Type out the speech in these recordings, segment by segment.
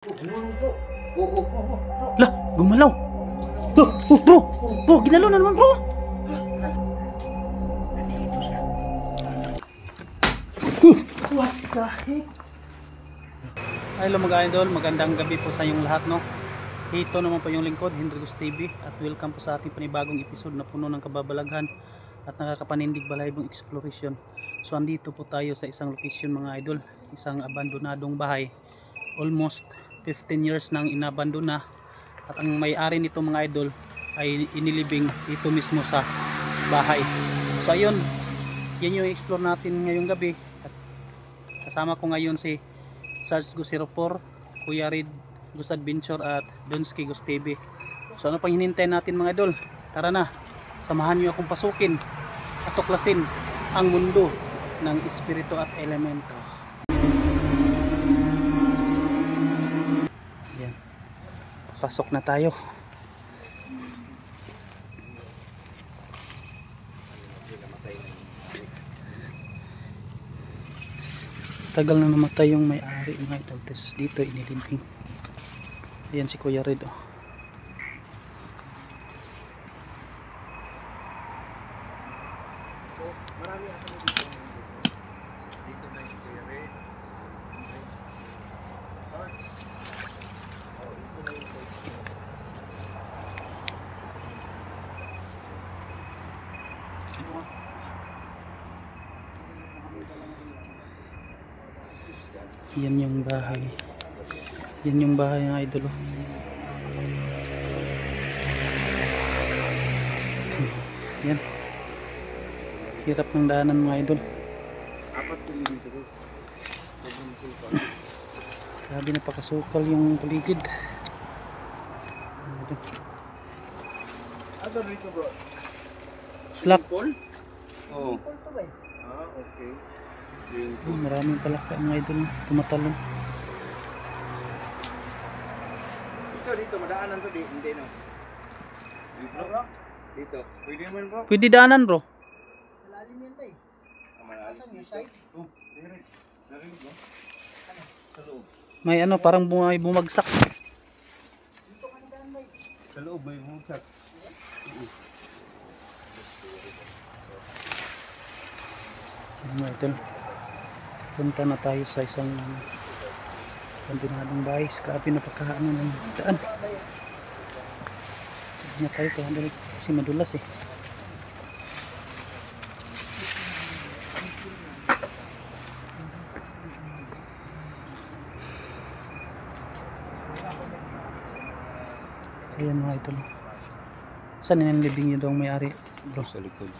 Lah, gumalaw. Bro, ginalaw na naman, bro. What the heck? Hello mga idol, magandang gabi po sa inyong lahat, no? Ito naman po yung lingkod, Hendricus TV, at welcome po sa ating panibagong episode na puno ng kababalaghan at nakakapanindig balaibong exploration. So andito po tayo sa isang location mga idol, isang abandonadong bahay. Almost 15 years nang inabandona at ang may-ari nito mga idol ay inilibing dito mismo sa bahay. So ayun, yan yung explore natin ngayong gabi at kasama ko ngayon si Sarge Gus 04, Kuya Rid Gus Adventure at Donsky Gus TV. So ano pang hinintay natin mga idol? Tara na, samahan niyo akong pasukin at tuklasin ang mundo ng espiritu at elemento. Yan. Pasok na tayo. Tagal na namatay yung may-ari mga idol. Tapos dito inilibing. Ayan si Kuya Red, oh. Yan yung bahay. Yan yung bahay ng idol. Yan. Hirap ng daanan mga idol. Grabe napakasukal yung paligid. Ano dito bro? Lock. Oo. Ah, okay. Maraming palaka mga idol tumatalon. Dito, madaanan to di, hindi no. Dito bro? Dito. Pwede man bro? Pwede daanan bro. Malalim yan ba eh? Malalim Saan yung dito. side? Oh, direct. Direct bro. Sa loob. May ano parang bumagsak. Dito ka nandaan ba eh? Sa loob may bumagsak. Mga idol. Punta na tayo sa isang abandonadong bahay. Grabe napakaano ng daan. Hindi na tayo kaya kasi madulas eh. Ayan mga idol. Saan inilibing yun daw ang may-ari bro? Sa likod.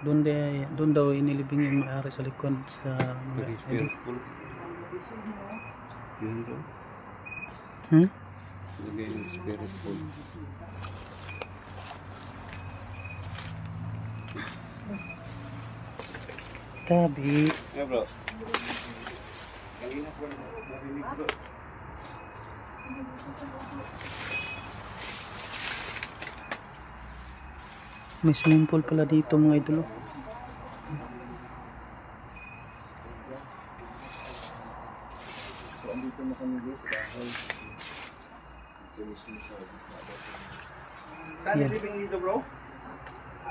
Doon daw inilibing yung may-ari sa likod sa mga idol. Yun bro. Lagay ng spirit pool. Tabi. Yeah bro. Kanina po narinig bro. May swimming pool pala dito mga idol. So andito na kami guys sa bahay. Saan Yan. nilibing dito bro?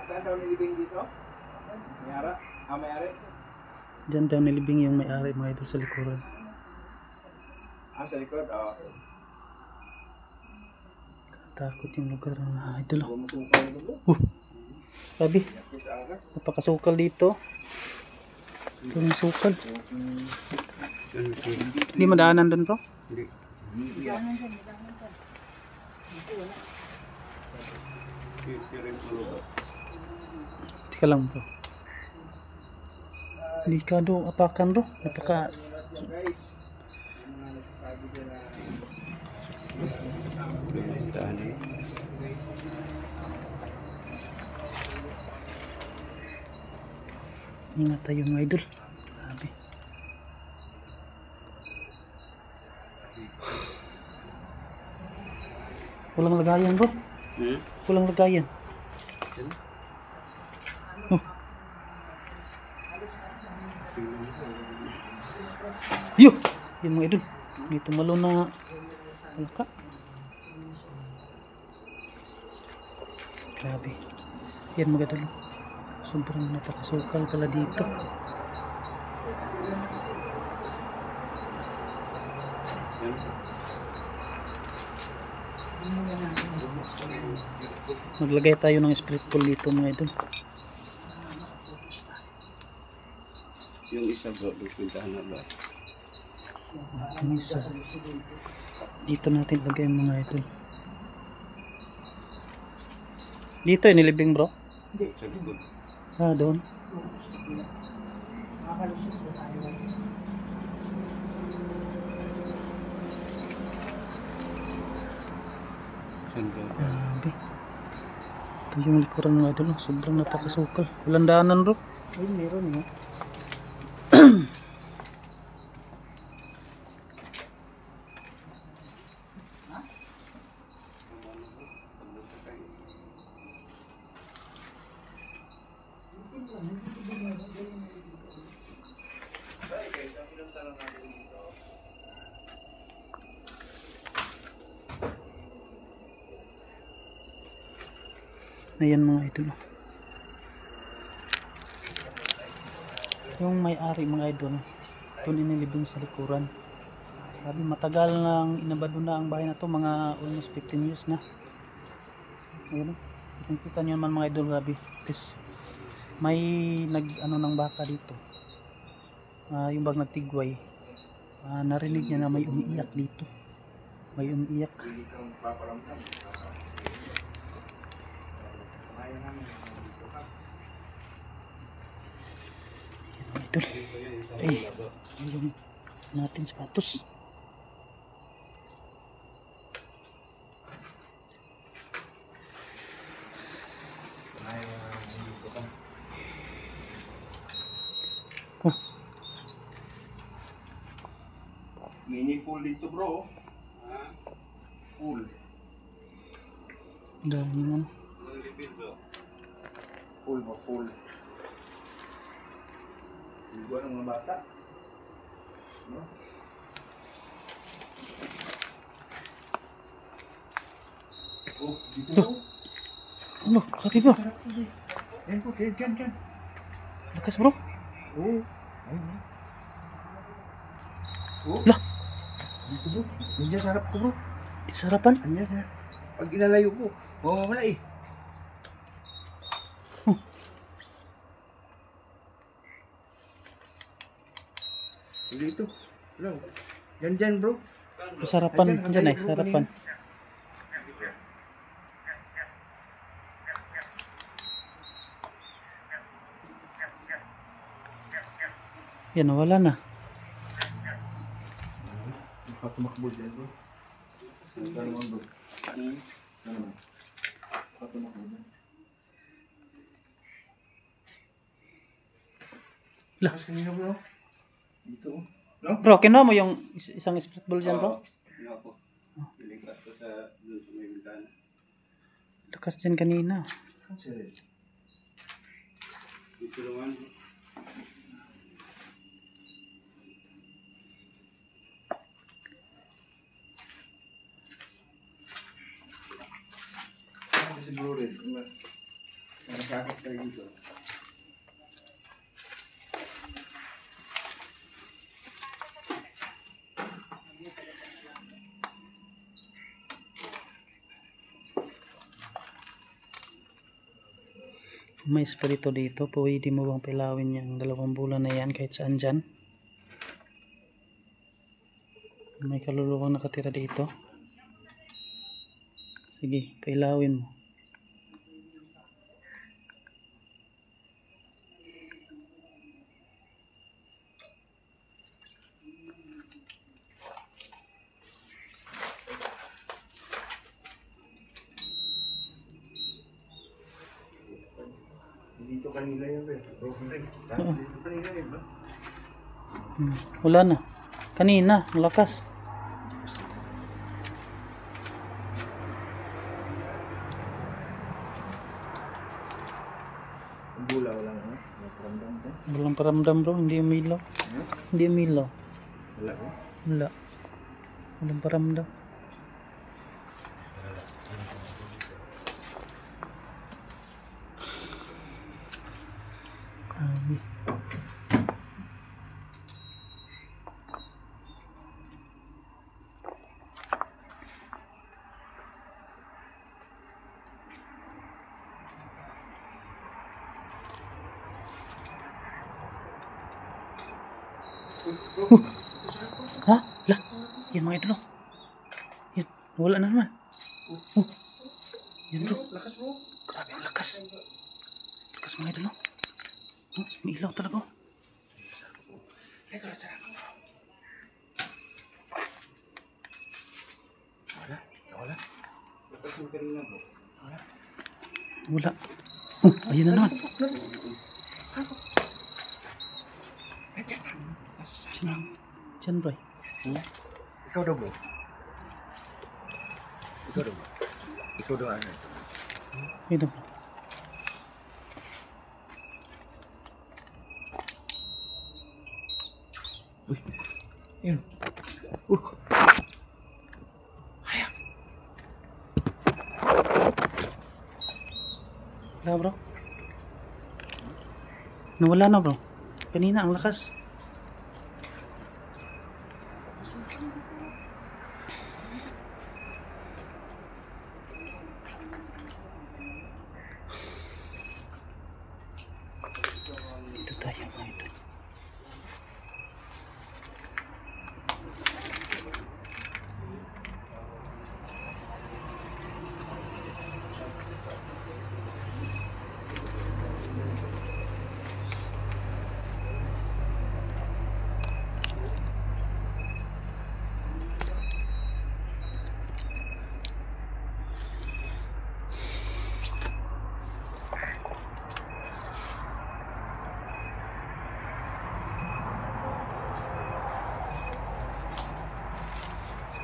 Saan daw nilibing dito? Mayara? Mayari? Diyan daw nilibing yung may-ari mga idol sa likuran. Sa likod? Takot yung lugar mga idol. Bumusukal na bro. Sabi, Sa angkas? napakasukal dito. Ito yung sukal. Hindi madaanan doon bro. Hindi. Daanan dyan, daanan dyan. Dito wala. Teka lang bro. Delikado apakan bro. Napaka ingat tayo mga idol. Grabe. Walang lagayan bro. Walang lagayan. Oh. Yo! Yung mga idol. May tumalo na Halka. Grabe. Yan mga idol. Sobrang napakasukal pala dito. Maglagay tayo ng split pool dito mga idol. Yung isa bro, pintahan na ba? Yung isa. Dito natin lagay mga idol. Dito inilibing bro? Sa likod. Ah, doon. Saan ba? Grabe. Ito yung likuran mga idol. Sobrang napakasukal. Walang daanan bro. Ay, meron eh. Ayan mga idol. Yung may-ari mga idol, doon inilibing sa likuran. Sabi matagal nang inabado na ang bahay na to, mga almost 15 years na. Ayan, kita nyo naman mga idol, grabe. Tapos may nag-ano ng baka dito. Yung bag nagtigway. Narinig niya na may umiiyak dito. May umiiyak. Idol. Ay, yung natin sapatos. Oh, Mini pool dito bro. Pool. dami naman. Pool ba pool? Ligo ng mga bata. No? Oh, dito bro. Ano, grabe bro. Yan po, dyan. Lakas bro. Oh, ayun. Oh. Lah. Dito bro. Nandiyan sa harap ko bro. Di sa harapan. Nandiyan ha. Pag inalayo ko. Oh, wala eh. Dito. Lang. Dyan bro. Sa harapan. Diyan eh, sa harapan. Yan, wala na. Patumakbo dyan bro. Ano bro? Ano? Patumakbo dyan. Lah. Mas kanina bro. Dito. No? Bro, kinuha mo yung isang split ball dyan bro? Kinuha ko. Pilikat ko sa doon sa may bintana. Lakas dyan kanina. Dito naman. Si Blue Red. Nakasakit tayo dito. May espiritu dito. Pwede mo bang pilawin yung 2 bulan na yan kahit saan dyan? May kaluluwang nakatira dito. Sige, pilawin mo. Dito kanina yun ba? Broken ring. Dito kanina yun ba? Wala na. Kanina, ang lakas. Bula wala nga. Naparamdam dyan. Walang paramdam bro, hindi umilaw. Hindi umilaw. Wala ko. Wala. Walang paramdam. Ha? La? Yan mga idol. Yan. Wala na naman. Yan bro. Lakas bro. Grabe ang lakas. Lakas mga idol. May ilaw talaga. Ito, sir. Wala. Lakas mo kanina bro. Wala. Ayun na naman. Diyan bro. Ikaw daw bro. Ikaw daw bro. Ikaw daw ano. Ayun na bro. Uy. Yun. Wala bro. Nawala na bro. Kanina ang lakas. Dito tayo mga idol.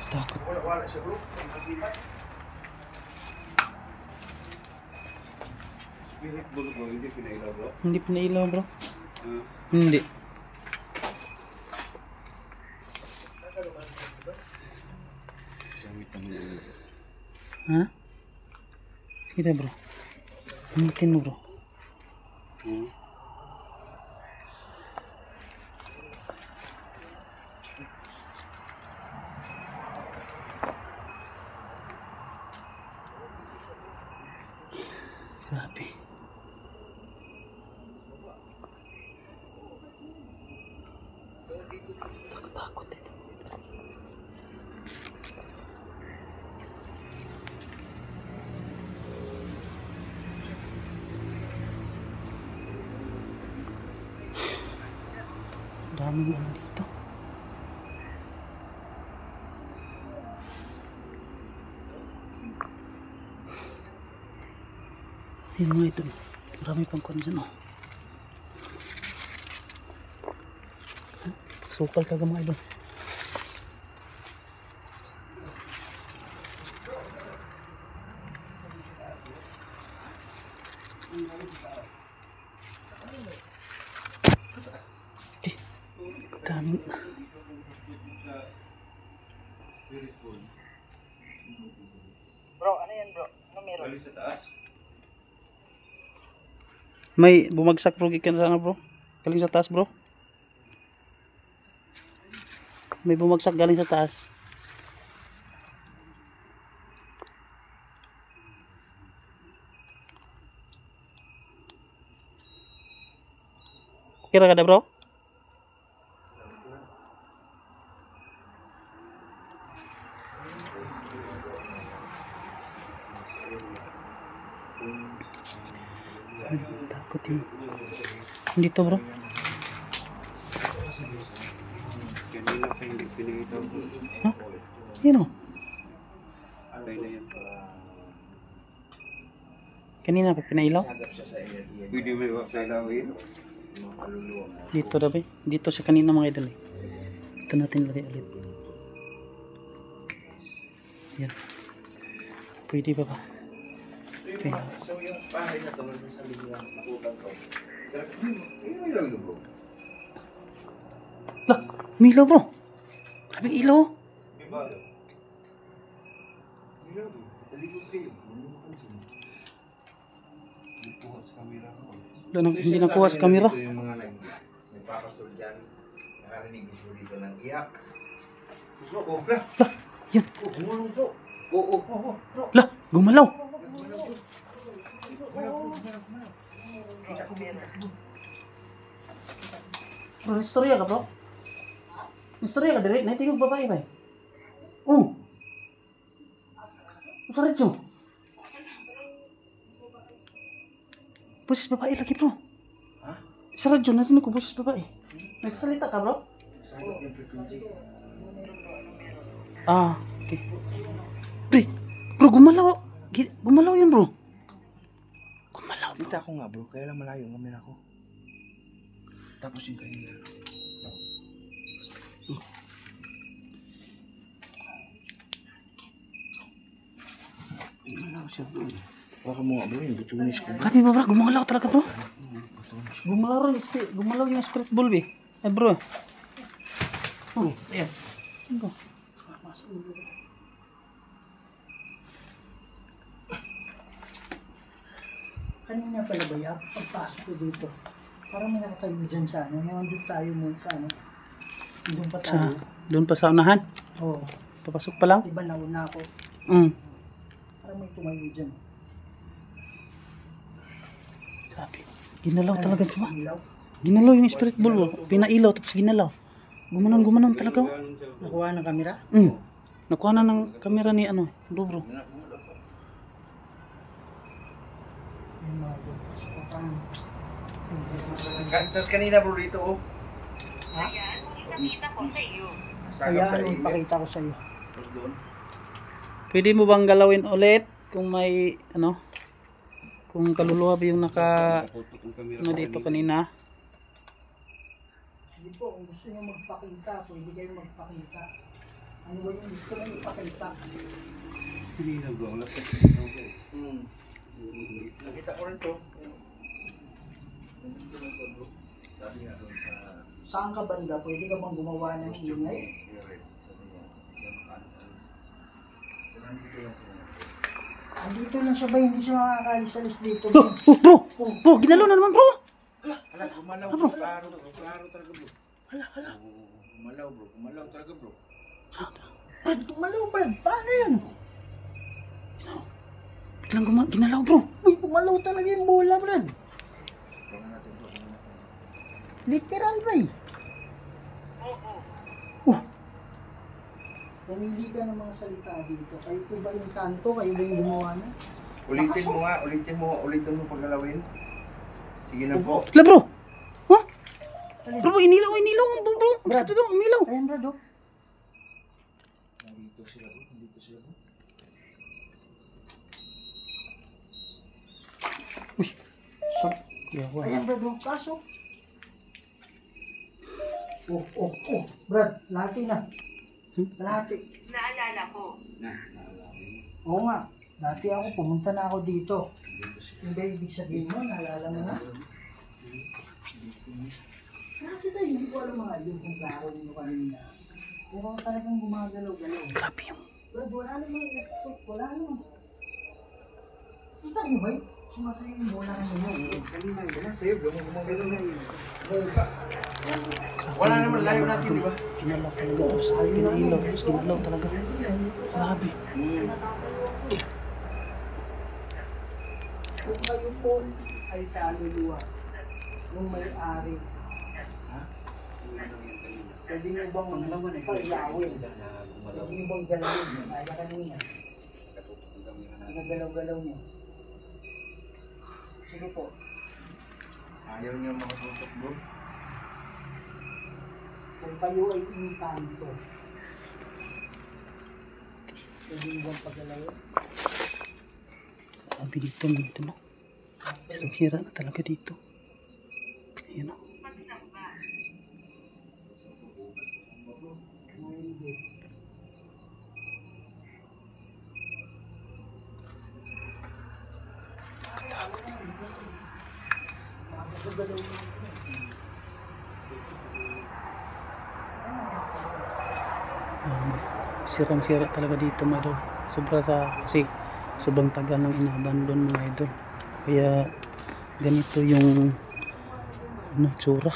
Takot. Wala siya bro. Nakakita. Spirit bro bro. Hindi pinailaw bro. Hindi pinailaw bro. Hindi. Ha? Sige bro. Pamitin mo bro. Grabe. Takot dito. Daming ano dito. Ayun mga ito. Marami pang kon dyan oh. Sukal ka mga idol. Daming. Bro, ano yan bro? Ano meron? Balik sa taas. May bumagsak bro gikan sana bro. Galing sa taas bro. May bumagsak galing sa taas. Kira kada bro? Takut yun. Dito bro. Kanina pa hindi pinailaw bro. Ha? Sino? Abay na yan. Kanina pa pinailaw? Pwede mo iwak sa ilawin. Dito dabi. Dito sa kanina mga idol eh. Ito natin lagay ulit. Yan. Pwede ba ba? Okay. So yung pahay na tulad sa linya, nakutan ko. Yung ilaw bro. Lah, may ilaw bro. Grabe ilaw. Diba? Ilaw bro. Talikod kayo. Nakuha sa camera ko. Hindi nakuha sa camera. Ito yung mga nagpapastol dyan. Nakarinig gusto dito ng iyak. Gusto ko. Lah, yan. Gumulong bro. Oo. Lah, gumalaw. Bro, istorya ka bro? Istorya ka dire, naitingog babae ba? Oh. Saradyo. Boses babae lagi bro. Ha? Saradyo, narinig ko boses babae. Nagsasalita ka bro? Sagap yung frequency. Ah, okay. Bro, gumalaw. Gumalaw yun bro. Gumalaw bro. Kita ko nga bro, kaya lang malayo ang kamera ko. Tapos yung kanina. Gumalaw siya bro. Baka mo nga bro, yung bitunis ko. Grabe bro, gumalaw talaga bro. Gumalaw yung spirit bulb eh. Eh bro. Oh, ayan. Bro. Kanina pala ba yan? Pagpasok ko dito. Parang may nakatayo dyan sa ano. Ngayon doon tayo muna sa ano. Doon pa tayo. Doon pa sa unahan. Oo. Papasok pa lang. Diba nauna ako. Parang may tumayo dyan. Grabe. Ginalaw talaga bro. Ilaw. Ginalaw yung spirit bulb. Pinailaw tapos ginalaw. Gumanon talaga. Oh. Nakuha ng kamera. Nakuha na ng kamera ni ano. Bro. Yung mga doon. So, parang... Tapos kanina bro dito oh. Kaya Sagap sa ano init. ipakita ko sa iyo. Tapos doon. Pwede mo bang galawin ulit kung may ano? Kung kaluluwa ba yung naka ano dito kanina? Sige po, kung gusto niyo magpakita, pwede kayo magpakita. Ano ba yung gusto niyo ipakita? Nakita ko rin to. Saan ka banda? Pwede ka bang gumawa ng ingay? Andito lang siya ba? Hindi siya makakalis-alis dito. Bro, ginalaw na naman bro. Hala, gumalaw bro. Klaro talaga bro. Hala. Gumalaw talaga bro. Brad, gumalaw Brad. Paano yan? Biglang ginalaw bro. Uy, gumalaw talaga yung bola Brad. Literal ba eh? Pumili ka ng mga salita dito. Kayo po ba yung kanto? Kayo ba yung gumawa na? Ulitin mo paggalawin. Sige na po. Hala bro. Huh? Alin? Bro, inilaw bro. Brad. Ito daw, umilaw. Ayan Brad oh. Dito sila bro. Uy. Sorry. Ayan Brad oh. Kaso. Oh. Brad, lahati na. Lahati. Naalala ko. Oo nga. Dati ako, pumunta na ako dito. Yung ba ibig sabihin mo, naalala mo na? Dati tayo, hindi ko alam mga yun kung klaro nyo kanina. Pero talagang gumagalaw-galaw. Grabe yung. Brad, wala naman laptop, wala naman. Kita nyo ba? Sumasayo yung bola ng inyo. Kanina yun. Sa'yo, gumagalaw na yun. Wala naman layo natin, di ba? Ginalaw talaga. Tapos pinailaw. Tapos ginalaw talaga. Grabe. Kung kayo po ay kaluluwa ng may-ari, pwede nyo bang paglawin? Pwede nyo bang galawin? Kaya kanina. Nagagalaw-galaw nyo. Sige po. Ayaw niyo mga tutok bro. Kung kayo ay inkanto, pwede nyo bang paggalawin? Grabe dito no. Sira na talaga dito. Ayan o. Hindi. Nagagalaw nyo. Sirang-sira talaga dito mga idol. Sobra kasi sobrang tagal ng inabandon mga idol. Kaya ganito yung tsura.